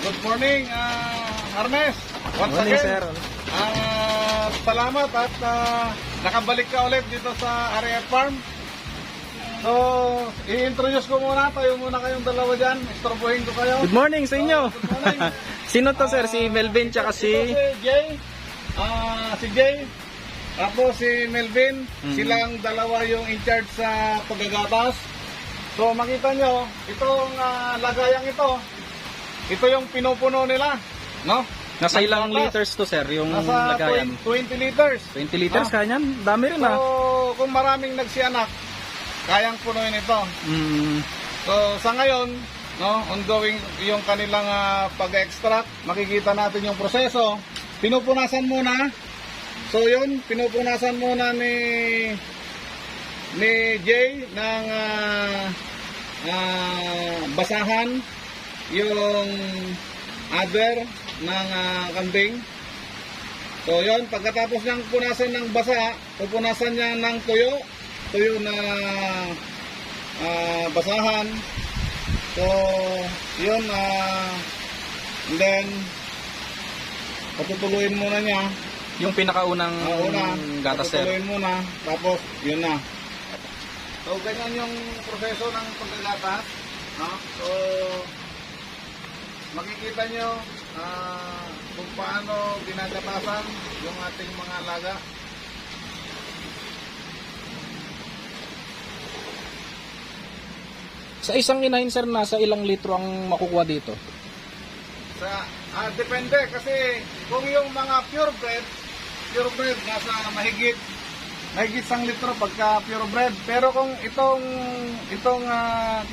Good morning, Arnes. Once Morning, again, sir. salamat at nakabalik ka ulit dito sa RF Farm. So, i-introduce ko muna. Tayo muna kayong dalawa dyan. Istorbohin ko kayo. Good morning sa inyo. Good morning. Sino to, sir? Si Melvin tsaka Ito si... si Jay. Si Jay. Tapos si Melvin. Silang dalawa yung in charge sa paggagatas. So, makita nyo, itong lagayang ito yung pinupuno nila. No? Nasa ilang Gatas. liters to, sir? Yung Nasa lagayan. 20 liters. 20 liters, Ah. kanyan? Dami rin, So, ah. kung maraming nagsianak, kayang punuin ito. Mm, So, sa ngayon, no, ongoing yung kanilang pag-extract. Makikita natin yung proseso. Pinupunasan muna. So, yun, pinupunasan muna ni Jay ng basahan yung adder ng kambing. So, yun, pagkatapos niyang punasan ng basa, pupunasan niya ng tuyo na basahan. So, yun, and then, patutuloyin muna niya. yung pinakaunang gatas, sir. Patutuloyin muna, tapos, yun na. So, ganyan yung proseso ng paggagatas. No? So, makikita nyo kung paano ginagatasan yung ating mga alaga. Sa isang inahin, sir, nasa ilang litro ang makukuha dito? Depende kasi kung yung mga purebred nasa mahigit 1 litro pagka purebred. Pero kung itong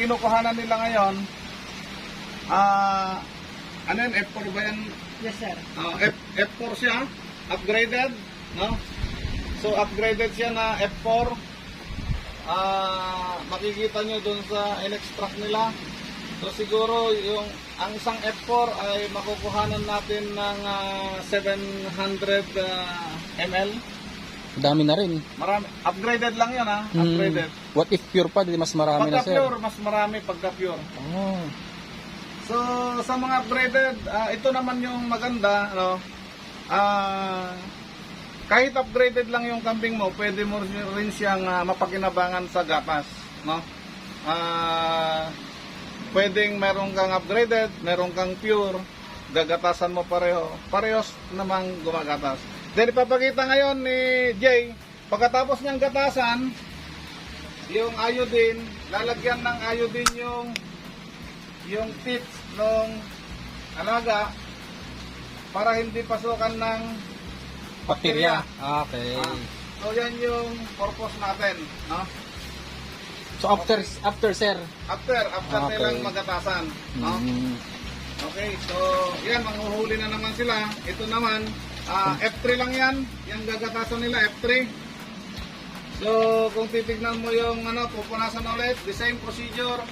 kinukuhanan nila ngayon, ano yun, F4 ba yan? Yes, sir. F4 siya, upgraded, no? So upgraded siya na F4. Makikita nyo dun sa in-extract nila. So siguro yung ang isang F4 ay makukuhanan natin ng 700 ml. Dami na rin. Marami. Upgraded lang yan, upgraded. What if pure pa? Di mas marami na, Pagka sir. pure, mas marami pagka pure. Oh. So sa mga upgraded, ito naman yung maganda, no? Kahit upgraded lang yung kambing mo, pwede mo rin siyang mapakinabangan sa gatas, no? Pwedeng meron kang upgraded, meron kang pure, gagatasan mo parehos namang gumagatas. Then ipapakita ngayon ni Jay, pagkatapos niyang gatasan, yung iodine, lalagyan ng iodine yung tips ng alaga para hindi pasukan ng bakterya. Okay. So yan yung purpose natin, no? So after sir. After Okay. nilang magatasan, no? Mm. Okay, so yan, manghuhuli na naman sila. Ito naman, F3 lang yan. Yung gagatasan nila, F3. So, kung titignan mo yung pupunasan ulit, the same procedure.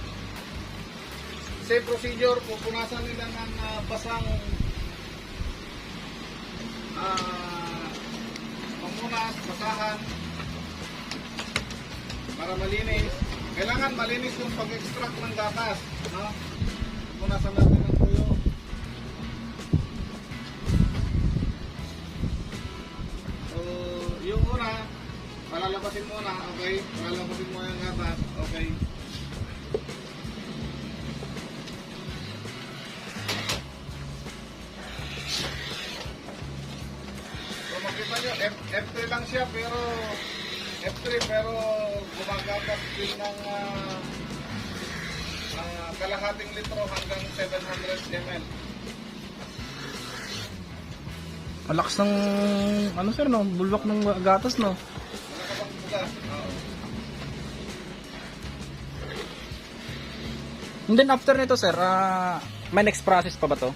Same procedure, pupunasan nila ng basang pamunas, basahan para malinis. Kailangan malinis yung pag-extract ng gatas, no? Pupunasan natin ng tuyo. So, yung una, palalabasin muna, okay? Palalabasin mo yung gatas, okay? So, makita nyo, F3 lang siya, pero gumagatas din ng kalahating litro hanggang 700 ml. Malakas ng sir, no? Bulwak ng gatas, no? Wala ka bang bugas? And then after nito, sir, may next process pa ba to?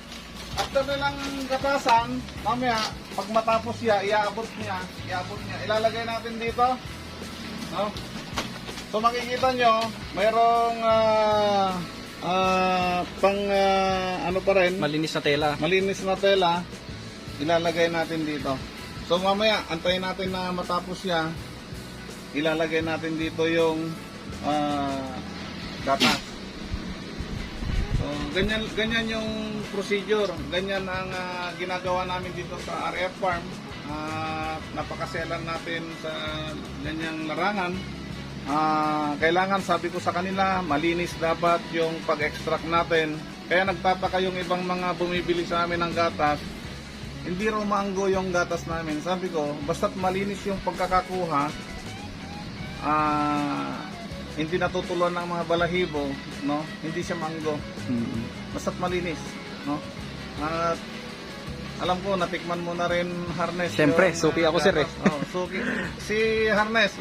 After nilang gatasan, mamaya, pag matapos siya, iaabot niya, ilalagay natin dito, no? So makikita nyo, mayroong ano pa rin, Malinis na tela. malinis na tela, ilalagay natin dito. So mamaya, antayin natin na matapos siya, ilalagay natin dito yung gatas. So ganyan yung procedure. Ganyan ang ginagawa namin dito sa RF Farm. Napakaselan natin sa ganyang larangan. Kailangan, sabi ko sa kanila, malinis dapat yung pag-extract natin. Kaya nagtataka yung ibang mga bumibili sa amin ng gatas, hindi raw maanggo yung gatas namin. Sabi ko, basta't malinis yung pagkakakuha, hindi natutulon ng mga balahibo, no? Hindi siya maanggo. Basta't malinis, no? At alam ko, natikman mo na rin, Harnes. Siyempre, yung, suki ako, sir, eh. Oh, suki. Si Harnes,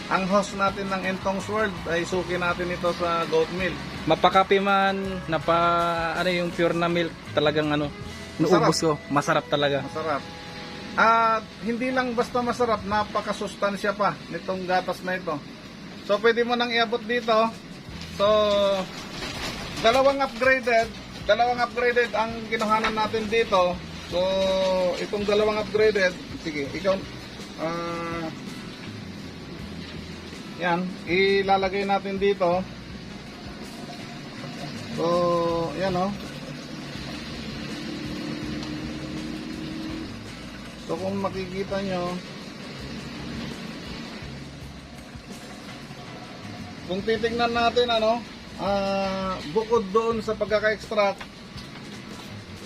ang host natin ng Entong's World ay suki natin ito sa goat milk. Mapakape man, ano yung pure na milk, talagang ano, nuubos ko. Masarap talaga. Masarap. At hindi lang basta masarap, napakasustansya pa nitong gatas na ito. So pwede mo nang iabot dito. So dalawang upgraded ang kinuhanan natin dito. So itong dalawang upgraded, sige, ikaw yan, ilalagay natin dito. So yan oh. So kung makikita nyo, kung titingnan natin bukod doon sa pagkaka-extract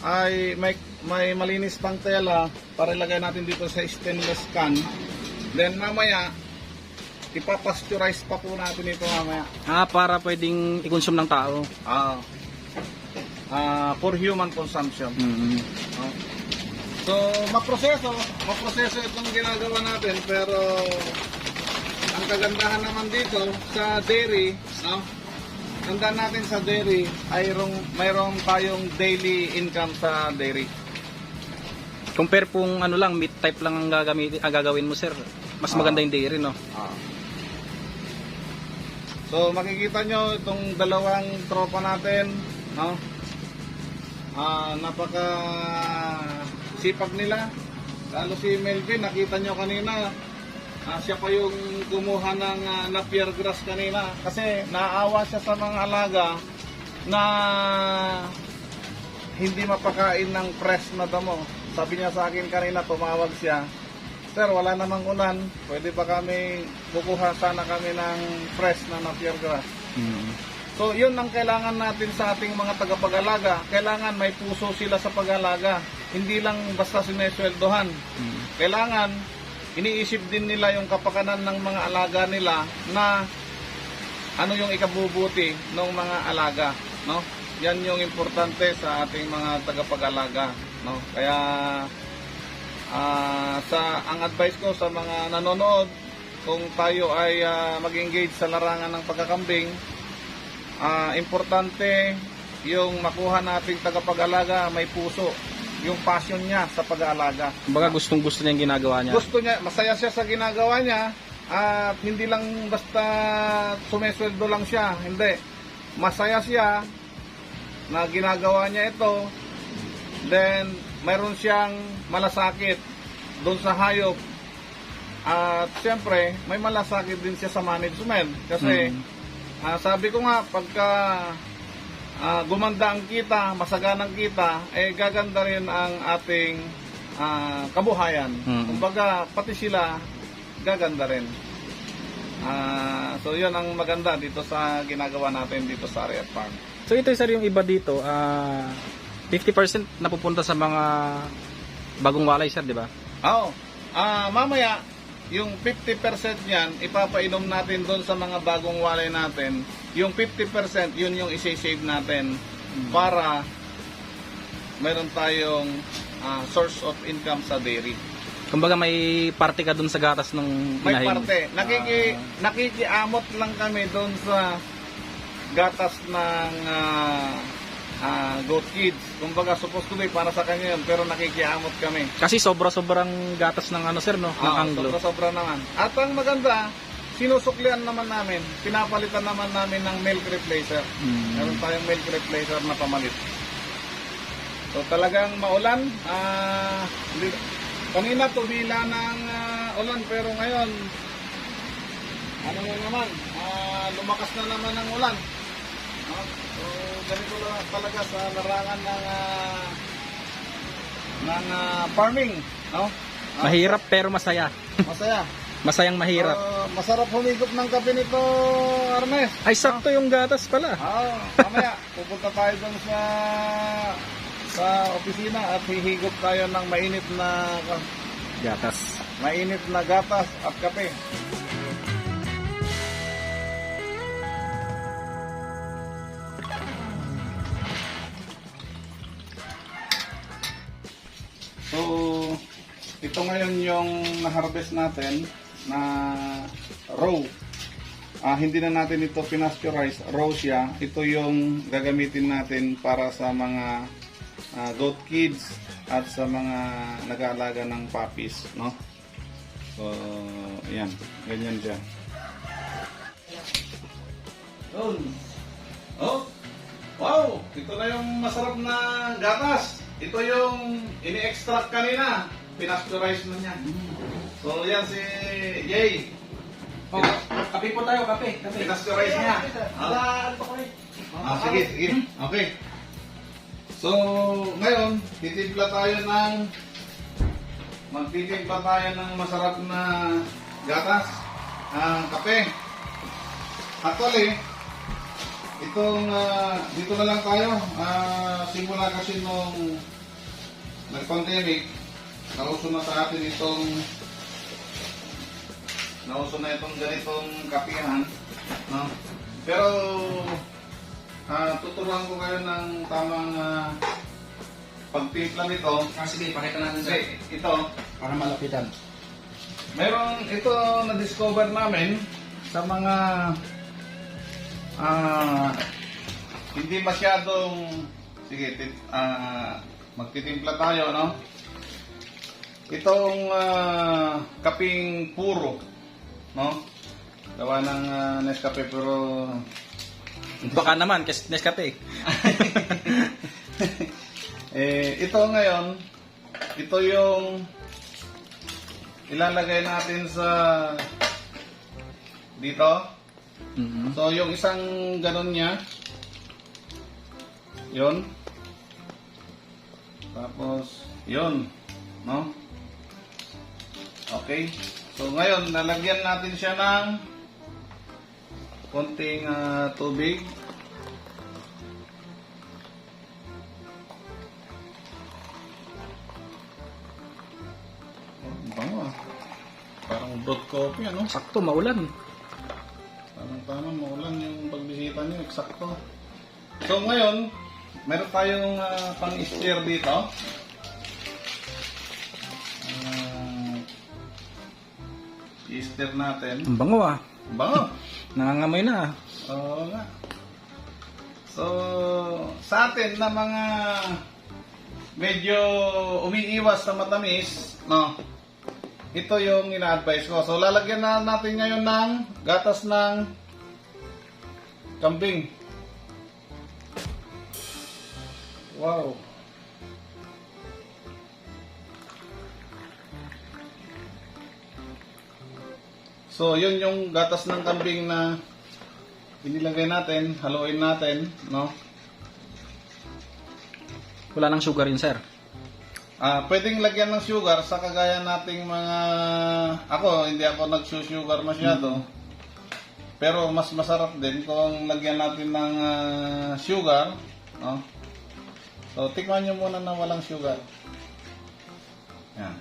ay may malinis pang tela para ilagay natin dito sa stainless can. Then mamaya ipapasteurize pa po natin ito mamaya. Para pwedeng i-consume ng tao. For human consumption. So, maproseso itong ginagawa natin, pero ang kagandahan naman dito sa dairy, no? Tandaan natin sa dairy ay mayroon tayong daily income sa dairy. Compare pong ano lang, meat type lang ang gagawin mo, sir. Mas maganda yung dairy, no? So, makikita nyo itong dalawang tropa natin, no? Napaka sipag nila. Lalo si Melvin, nakita nyo kanina, siya pa yung kumuha ng napier grass kanina kasi naawa siya sa mga alaga na hindi mapakain ng fresh na damo. Sabi niya sa akin kanina, tumawag siya, "Sir, wala namang ulan, pwede ba kami kukuha sana kami ng fresh na napier grass?" So yun ang kailangan natin sa ating mga tagapag-alaga. Kailangan may puso sila sa pag-alaga. Hindi lang basta sinesweldohan. Kailangan iniisip din nila yung kapakanan ng mga alaga nila na ano yung ikabubuti ng mga alaga, no? Yan yung importante sa ating mga tagapag-alaga, no? Kaya ang advice ko sa mga nanonood, kung tayo ay mag-engage sa larangan ng pagkakambing, importante yung makuha nating tagapag-alaga may puso, yung passion niya sa pag-aalaga. Kumbaga gustong-gusto niya yung ginagawa niya. Gusto niya, masaya siya sa ginagawa niya, at hindi lang basta sumesweldo lang siya, hindi. Masaya siya na ginagawa niya ito, then mayroon siyang malasakit doon sa hayop. At siyempre, may malasakit din siya sa management kasi sabi ko nga, pagka gumanda ang kita, masaganang kita, gaganda rin ang ating kabuhayan. Kumbaga, pati sila gaganda rin. So yun ang maganda dito sa ginagawa natin dito sa RF Farm. So ito, sir, yung iba dito, 50% napupunta sa mga bagong walay, sir, di ba? Oo. Mamaya, yung 50% yan, ipapainom natin doon sa mga bagong walay natin. Yung 50%, yun yung isi-save natin para meron tayong source of income sa dairy. Kumbaga may parte ka doon sa gatas ng May inahin. parte. Nakikiamot lang kami doon sa gatas ng goat kids. Kumbaga, supposed to be para sa kanya yun, pero nakikiamot kami. Kasi sobra-sobrang gatas ng ano, sir, no? Ng Anglo. Sobra naman. At ang maganda, sinusuklian naman namin, pinapalitan naman namin ng milk replacer. Meron tayong milk replacer na pamalit. So talagang maulan. Kanina tumila ng ulan, pero ngayon, ano na naman, lumakas na naman ang ulan. No? So, ganito lang talaga sa larangan ng farming. No? Mahirap pero masaya. Masaya. Masayang mahirap. Masarap humigop ng kape nito, Arnes. Ay, sakto yung gatas pala. Mamaya, pupunta tayo doon sa opisina at hihigop tayo ng mainit na gatas at kape. So, ito ngayon yung na-harvest natin na raw. Hindi na natin ito pinasteurize, raw siya. Ito yung gagamitin natin para sa mga goat kids at sa mga nag-aalaga ng puppies, no? So, ayan, ganyan siya. Yun. Oh, wow! Ito na yung masarap na gatas. Ito yung ini-extract kanina. Pinasteurize na niya. So, yan si Jay. Oh, kape po tayo, kape. Pinasteurize niya. Sige. Okay. So, ngayon, magtitimpla tayo ng masarap na gatas, kape. Actually, dito na lang tayo. Simula kasi nung nag-pandemic, nauso na sa atin itong ganitong kapihan, no? Pero tuturuan ko kayo ng tamang pagtimpla nito. Sige, pakita natin Kasi ito, para malapitan. meron ito na-discover namin sa mga hindi masyadong magtitimpla tayo, no? Itong kaping puro, no? Gawa ng Nescafe, pero Baka naman, kasi Nescafe. ito ngayon, ito yung ilalagay natin sa dito. So, yung isang ganon niya, yun. Tapos, yun, no? Okay. So, ngayon, lalagyan natin siya ng konting tubig. Bango ah. Parang brewed coffee, ano? Sakto, maulan. Tama, maulan yung pagbisita niyo, eksakto. So ngayon, meron tayong pang-stir dito. I-stir natin. Ang bango ah. Bango! Nangangamoy na ah. Oo nga. So, sa atin na mga medyo umiiwas sa matamis, no? Ito yung ina-advise ko. So, lalagyan na natin ngayon ng gatas ng kambing. Wow. So, yun yung gatas ng kambing na inilagay natin, haluin natin, no? Wala nang sugar yun, sir. Pwedeng lagyan ng sugar sa kagaya nating mga... Ako, hindi ako nagsusugar masyado. Pero mas masarap din kung lagyan natin ng sugar, no? So, tikman nyo muna na walang sugar. Yan.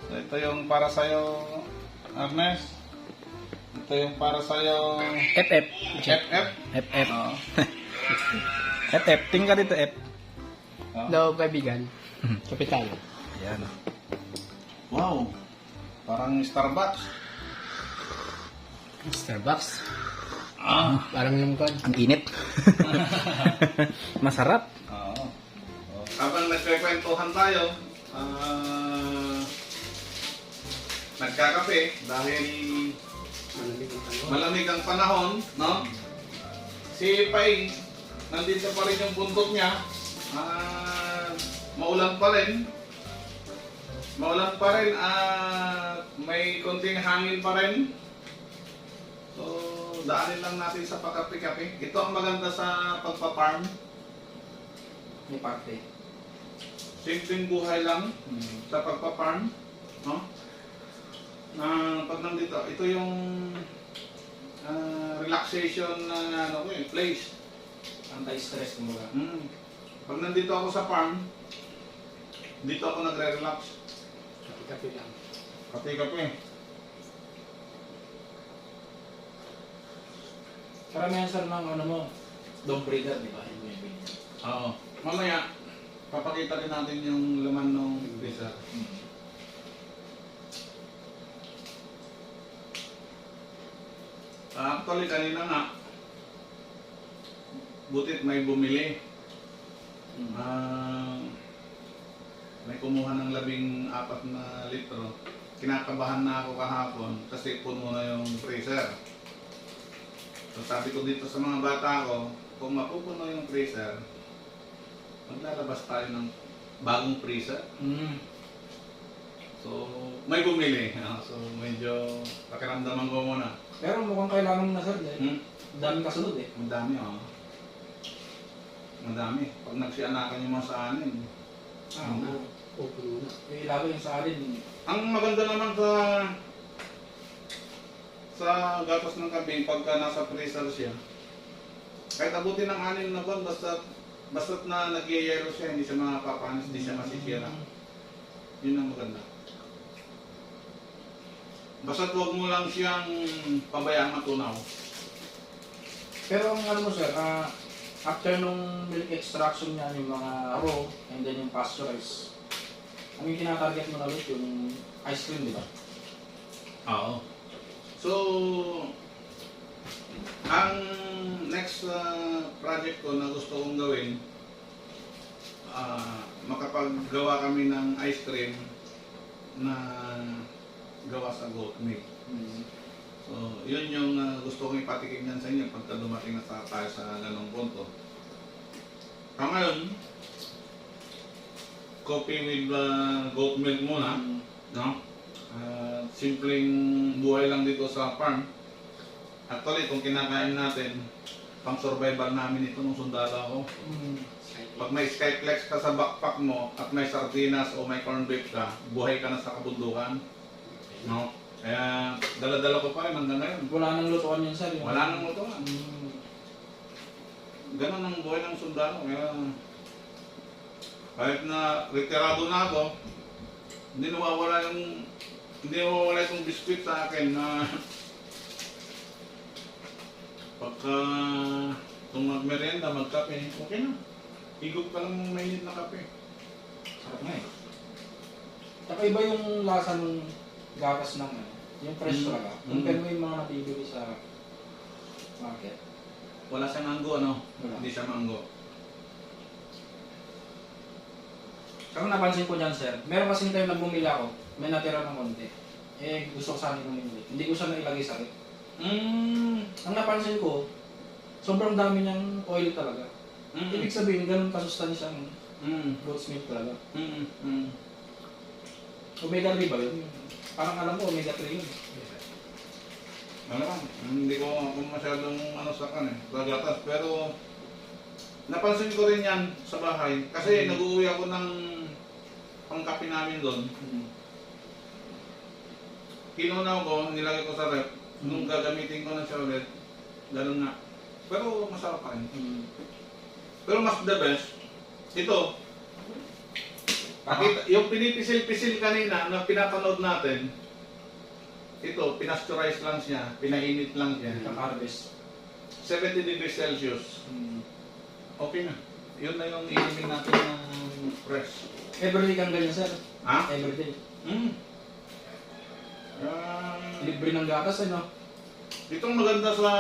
So, ito yung para sa'yo, Ernest. Ito yung para sa'yo, FF. FF. FF. Oo. FF. Tingin ka dito, F. No, kaibigan. Kapital. Ayan. Wow. Parang Starbucks. Starbucks. Parang lungkod. Ang init. Masarap. Oo. Habang nagkikwentuhan tayo, nagkakape dahil malamig ang panahon, no? Si Pai, nandito pa rin yung bundok niya. Maulan pa rin. May konting hangin pa rin. So, daanin lang natin sa pagkape-kape. Ito ang maganda sa pagpa-farm. May parte. Simpleng buhay lang sa pagpa-farm. No? Pag nandito, ito yung relaxation na place. Anti-stress kumbaga. Pag nandito ako sa farm, dito ako nagre-relax. Kape lang. Kape-kape. Karamihan sir ng ano mo, dog breeder, di ba? Oo. Mamaya, papakita rin natin yung laman ng freezer. Actually, kanina nga, butit may bumili. May kumuha ng 14 na litro. Kinakabahan na ako kahapon kasi puno na yung freezer. So sabi ko dito sa mga bata ko, kung mapupuno yung freezer, maglalabas tayo ng bagong freezer. So may bumili. So medyo pakiramdaman ko muna. Pero mukhang kailangan na sir, daming kasunod eh. Madami Madami. Pag nagsianakan yung mga sa anin. Puno na. Yung ilago yung sa alin. Ang maganda naman sa gatas ng kambing pagka nasa freezer siya, kahit abutin ng 6 na buwan, basta't na nagyayero siya, hindi siya mapapanis, hindi siya masisira. Yun ang maganda. Basta't huwag mo lang siyang pabayaan matunaw. Pero ang ano mo sir, after nung milk extraction niya, yung mga raw, and then yung pasteurized, ano yung tinatarget mo na ulit, yung ice cream, di ba? Oo. So, ang next project ko na gusto kong gawin, makapaggawa kami ng ice cream na gawa sa goat milk. So, yun yung gusto kong ipatikim yan sa inyo pagka dumating na tayo sa ganong punto. Ngayon, coffee with goat milk muna, no? Simpleng buhay lang dito sa farm. Actually, kung kinakain natin, pang survival namin ito nung sundalo ako. Pag may skyflex ka sa backpack mo at may sardinas o may corned beef ka, buhay ka na sa kabundukan. No? Kaya dala-dala ko pa rin hanggang ngayon. Wala nang lutuan yun sir. Wala nang lutuan. Ganun ang buhay ng sundalo. Kaya kahit na retirado na ako, hindi nawawala yung biskuit sa akin na pagka kung magmerienda, magkape, okay na. Higop ka lang mainit na kape. Sarap nga eh. Saka iba yung lasa ng gatas ng yung fresh talaga. Compare mo yung mga nabibili sa market. Wala siyang manggo, ano? Wala. Hindi siya manggo. Kung napansin ko dyan sir, meron kasing tayo nagbumili ako, may natira ng konti. Eh, gusto ko sana bumili. Hindi ko siya nailagay sa rep. Ang napansin ko, sobrang dami niyang oil talaga. Ibig sabihin, ganun kasustansyang goat's milk talaga. Omega 3 ba yun? Parang alam ko, omega 3 yun. Alam, hindi ko masyadong sa gatas, pero napansin ko rin yan sa bahay. Kasi nag-uwi ako ng pangkape namin doon. Kinunaw ko, nilagay ko sa rep. Nung gagamitin ko na siya ulit, ganun nga. Pero masarap pa rin. Pero mas the best, ito, yung pinipisil-pisil kanina na pinapanood natin, ito, pinasteurize lang siya, pinainit lang siya. Kaka-harvest. 70 degrees Celsius. Okay na. Yun na yung iimin natin ng fresh. Everyday kang ganyan sir? Ha? Everyday. Libre ng gatas eh no? Itong maganda sa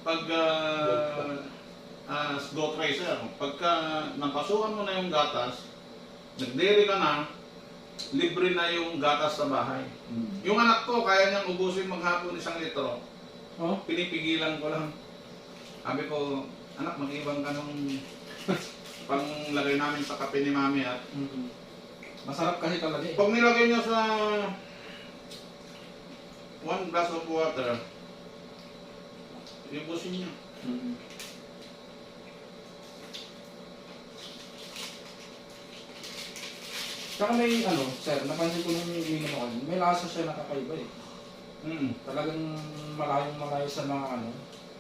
pag goat racer, pagka napasukan mo na yung gatas, nagdiri ka na, libre na yung gatas sa bahay. Yung anak ko, kaya niyang ubusin maghapon 1 litro. Oh? Pinipigilan ko lang. Sabi ko, anak, mag-ibang ka nung panglagay namin sa kape ni mami at Masarap kasi talaga eh. pag nilagay niyo sa 1 glass of water, yung busin niya. Mm. Saka may ano, sir, napansin ko nung ininom ako, may lasa siya nakakaiba eh. Talagang malayo sa mga ano,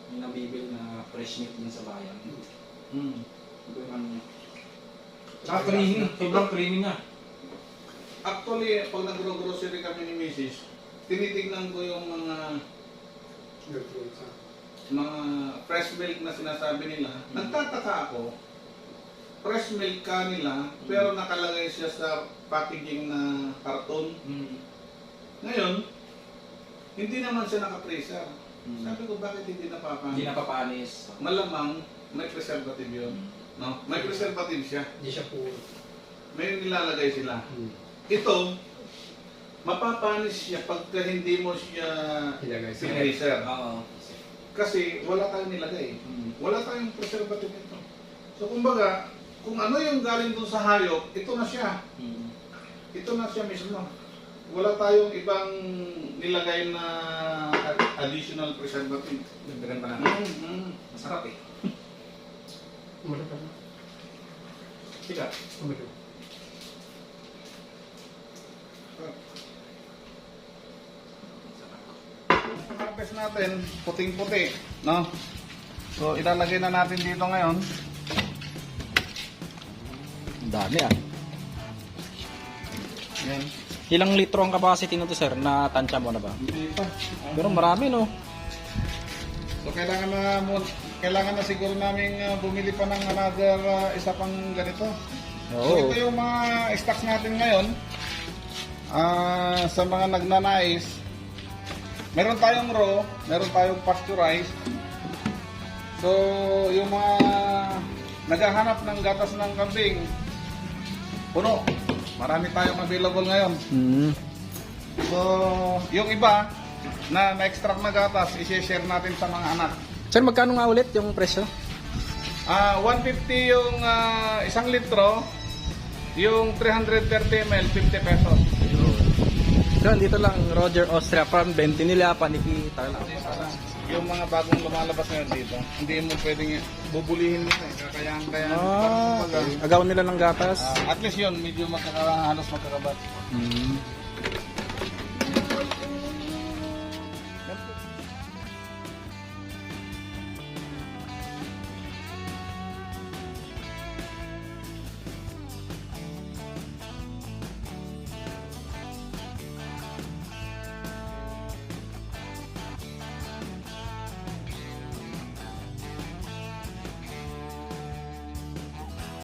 yung nabibil na fresh meat din sa bayan. Ito yung ano niya. Saka creamy, sobrang creamy niya. Actually, pag nagro-grocery kami ni Mrs., tinitignan ko yung mga fresh milk na sinasabi nila. Nagtataka ako, fresh milk ka nila, pero nakalagay siya sa packaging na karton. Ngayon, hindi naman siya naka-freezer. Sabi ko, bakit hindi Hindi napapanis? napapanis. Malamang, may preservative yun. No? May preservative siya. Hindi siya puro. May nilalagay sila. Ito, mapapanis siya pagka hindi mo siya Ilagay sa freezer. Oo. Kasi wala tayong nilagay. Wala tayong preservative ito. So kumbaga, kung ano yung galing dun sa hayop, ito na siya. Ito na siya mismo. Wala tayong ibang nilagay na additional preservative. Dagdagan pa natin. Masarap eh. Umalo pa na. Sika. Umalo. Harvest natin, puting-puti, no? So ilalagay na natin dito ngayon. Ang dami ah. Yan. Ilang litro ang capacity nito sir na tansya mo na ba? Hindi pa. Pero marami no. So kailangan na siguro namin bumili pa ng another isa pang ganito. So ito yung mga stocks natin ngayon. Sa mga nagnanais, meron tayong raw, meron tayong pasteurized. So yung mga naghahanap ng gatas ng kambing, puno. Marami tayong available ngayon. So yung iba na na-extract na gatas, i-share natin sa mga anak. Sir, magkano nga ulit yung presyo? 150 yung isang litro, yung 330 ml, 50 pesos. Yun, dito lang, Roger Austria Farm, Bentinilla, Panikita lang. Yung mga bagong lumalabas ngayon dito, hindi mo pwedeng bubulihin mo eh. Kaya Agaw nila ng gatas. at least yun, medyo halos magkakabat.